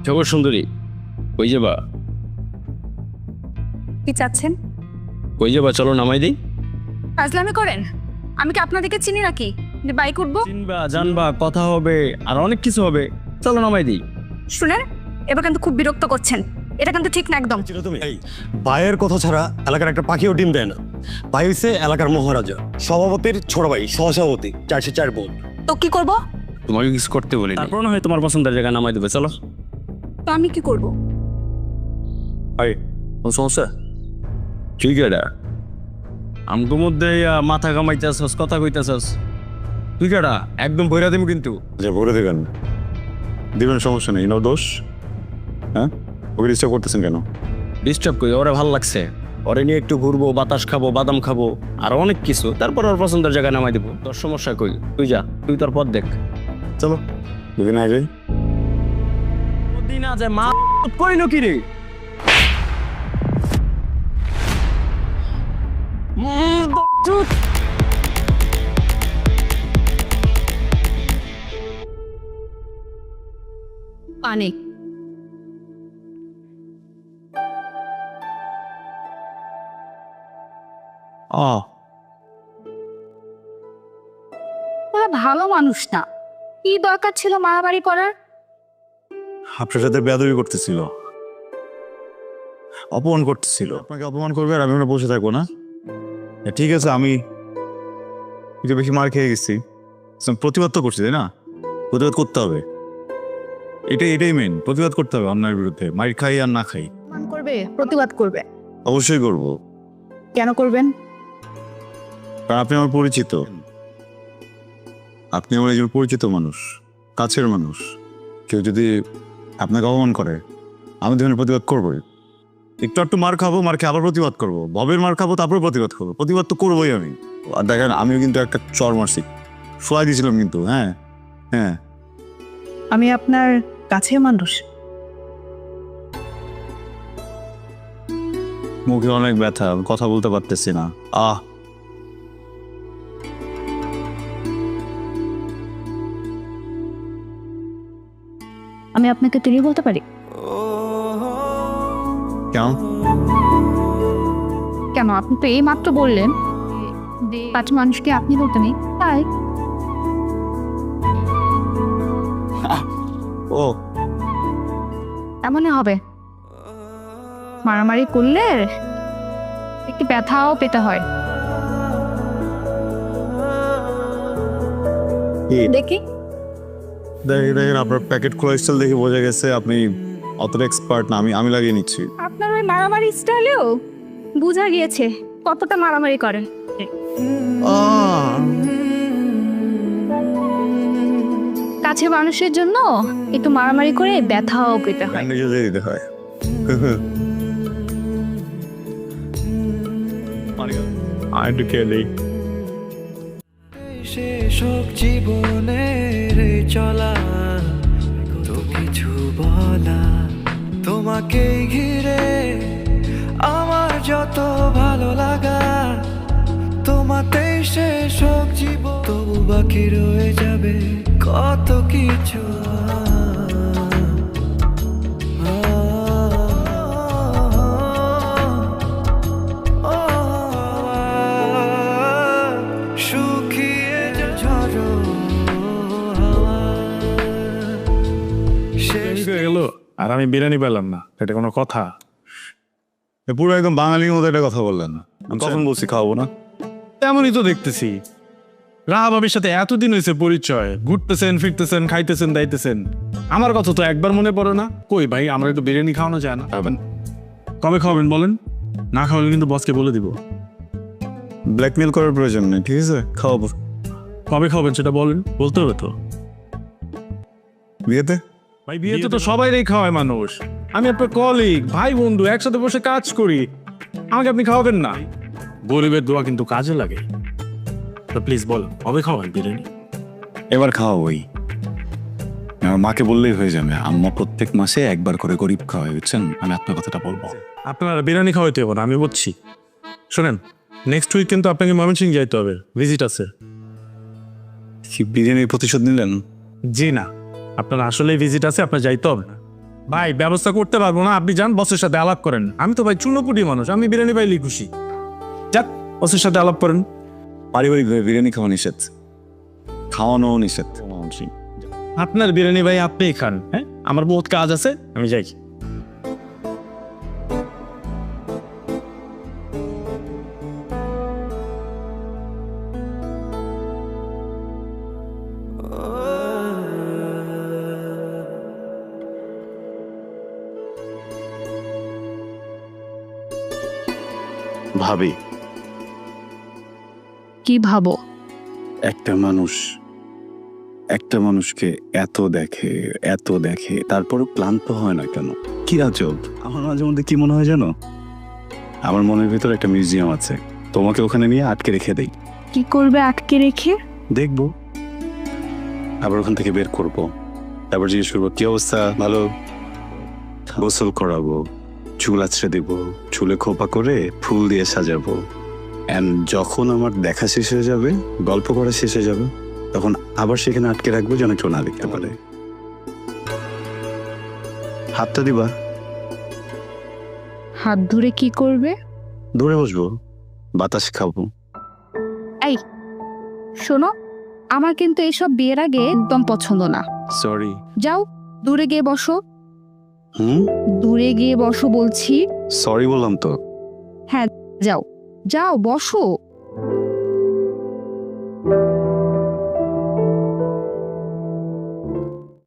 জগৎ সুন্দরী, কই যাবা? কি চাচ্ছেন? কই যাবা, চলো নামাই দিই। ফাজলামি করেন? আমি কি আপনাদেরকে চিনি নাকি যে বাইক উঠবো? চিনবা, জানবা, কথা হবে, আর অনেক কিছু হবে। চলো নামাই দিই। শুনেন, এবার কিন্তু খুব বিরক্ত করছেন। এটা কিন্তু ঠিক না একদম। তুমি ভাইয়ের কথা ছাড়া এলাকার একটা পাখিও ডিম দেয় না। ভাই হইছে এলাকার মহারাজা, সভাপতির ছোট ভাই, সহসভাপতি, 404 ভোট। তো কি করব? তোমাকে কিছু করতে বলি, তারপর না হয় তোমার পছন্দের জায়গায় নামাই দেবে। চলো। তো আমি কি করব? ভাই, কোনো সমস্যা? ঠিক আছে। আমগো মধ্যে মাথা কামাইতেছস, কথা কইতেছস। তুই কেডা? একদম ভইরা দিমু কিন্তু। যে ভরে দেবেন, দিবেন, সমস্যা নেই। নো দোষ। হ্যাঁ, ওকে ডিস্টার্ব করতেছেন কেন? ডিস্টার্ব করি, ওরে ভাল লাগছে। ওরে নিয়ে একটু ঘুরবো, বাতাস খাবো, বাদাম খাবো, আর অনেক কিছু। তারপর ওর পছন্দের জায়গায় নামাই দেবো। তোর সমস্যা কই? তুই যা, তুই তোর পথ দেখ। চলো, দুদিন আগে দিন আজ মা কইলো কি রে? পানি। ভালো মানুষ না, কি দরকার ছিল মারামারি করার? আপনার সাথে বেয়াদবি করতেছিল, অপমান করতেছিল। আপনাকে অপমান করবে আর আমি ওখানে বসে থাকবো না? ঠিক আছে, আমি একটু বেশি মার খেয়ে গেছি, প্রতিবাদ তো করছি, তাই না? প্রতিবাদ করতে হবে, এটাই মেন। প্রতিবাদ করতে হবে অন্যায়ের বিরুদ্ধে, মার খাই আর না খাই। অপমান করবে, প্রতিবাদ করবে। অবশ্যই করব, কেন করবেন? কারণ আপনি আমার পরিচিত। আপনি আমার একজন পরিচিত মানুষ, কাছের মানুষ। কেউ যদি আপনাকে অপমান করে, আমি ধরনের প্রতিবাদ করবোই। একটু মার খাবো, মার খেয়ে আবার প্রতিবাদ করবো, ভবের মার খাবো, তারপর প্রতিবাদ করবো। প্রতিবাদ তো করবোই আমি। আর দেখেন, আমিও কিন্তু একটা চর মারছি, শোয়া দিয়েছিলাম কিন্তু। হ্যাঁ হ্যাঁ, আমি আপনার কাছের মানুষ। মুখে অনেক ব্যথা, কথা বলতে পারতেছি না। আমি আপনাকে তুমি বলতে পারি? কেন? কেন? আপনি তো এই মাত্র বললেন কাছের মানুষকে আপনি বলতে নেই, তাই। ও, এমনই হবে। মারামারি করলে একটু ব্যথাও পেতে হয়। দেখি। দেখেন আপনার প্যাকেট খোলা স্টাইল দেখে বোঝা গেছে আপনি অতটা এক্সপার্ট না। আমি লাগিয়ে নিচ্ছি। আপনার ওই মারামারি স্টাইলেও বোঝা গিয়েছে কতটা মারামারি করেন। কাছে মানুষের জন্য একটু মারামারি করে ব্যথাও পেতে হয়। নিজে দিতে হয়। আর একটু খেয়ে দেই। শেষ জীবনের চলা তো কিছু বলা, তোমাকে ঘিরে আমার যত ভালো লাগা, তোমাতেই শেষ জীবন, তবু বাকি রয়ে যাবে কত কিছু। গেল আর আমি বিরিয়ানি পেলাম না, এটা কোনো কথা? পুরো একদম বাঙালির মতো একটা কথা বললেন। আমি কখন বলছি খাওয়াবো না? তেমনই তো দেখতেছি। রাহা ভাবির সাথে এতদিন হয়েছে পরিচয়, ঘুরতেছেন, ফিরতেছেন, খাইতেছেন, দাইতেছেন। আমার কথা তো একবার মনে পড়ে না। কই ভাই, আমার একটু বিরিয়ানি খাওয়ানো যায় না? কবে খাওয়াবেন বলেন? না খাওয়ালে কিন্তু বসকে বলে দিব। ব্ল্যাকমেল করার প্রয়োজন নেই, ঠিক আছে? খাওয়াবো। কবে খাওয়াবেন সেটা বলেন, বলতে হবে তো। বিয়েতে? ভাই বিয়েতে তো সবাইরই খাওয়ায় মানুষ। আমি আপনার কলিগ, ভাই বন্ধু, একসাথে বসে কাজ করি, আমাকে আপনি খাওয়াবেন না? গরিবের দোয়া কিন্তু কাজে লাগে। তো প্লিজ বল, কবে খাওয়ান বিরিয়ানি? এবার খাওয়াবোই। আমার মাকে বললেই হয়ে যাবে। আম্মা প্রত্যেক মাসে একবার করে গরিব খাওয়াই, বুঝছেন? আমি আপনার কথাটা বলবো। আপনারা বিরিয়ানি খাওয়াইতে হবে না, আমি বুঝছি। শোনেন, নেক্সট উইক কিন্তু আপনাকে ময়মনসিংহ যাইতে হবে, ভিজিট আছে। কি বিরিয়ানির প্রতিশোধ নিলেন? জি না, আপনার আসলে ভিজিট আছে, আপনার যাইতে হবে না। ভাই ব্যবস্থা করতে পারবো না, আপনি যান বসের সাথে আলাপ করেন। আমি তো ভাই চুনোপুটি মানুষ, আমি বিরিয়ানি পাইলেই খুশি। যাক, বসের সাথে আলাপ করেন। পারিবারিকভাবে বিরিয়ানি খাওয়া নিষেধ, খাওয়ানো নিষেধ। আপনার বিরিয়ানি ভাই আপনিই খান, হ্যাঁ? আমার বহুত কাজ আছে, আমি যাই। ভাবি, কি ভাবো? একটা মানুষকে এত দেখে তারপরে ক্লান্ত হয় না কেন? কি আজব! আমার মাঝে মধ্যে কি মনে হয় জানো, আমার মনের ভিতর একটা মিউজিয়াম আছে, তোমাকে ওখানে নিয়ে আটকে রেখে দেই। কি করবে আটকে রেখে? দেখবো, আবার ওখান থেকে বের করবো, তারপর জিজ্ঞেস করবো কি অবস্থা, ভালো? গোসল করাবো, চুল আছড়ে দেবো, চুলে খোপা করে ফুল দিয়ে সাজাবো। এন্ড যখন আমার দেখা শেষ হয়ে যাবে, গল্প করা শেষ হয়ে যাবে, তখন আবার সেখানে আটকে রাখবো যেন কেউ না দেখতে পারে। হাতটা দিবা, হাত ধরে কি করবে? দূরে বসবো, বাতাস খাবো। শোনো, আমার কিন্তু এসব বিয়ের আগে একদম পছন্দ না। সরি। যাও, দূরে গিয়ে বসো। সরি বললাম তো। যাও যাও বসো।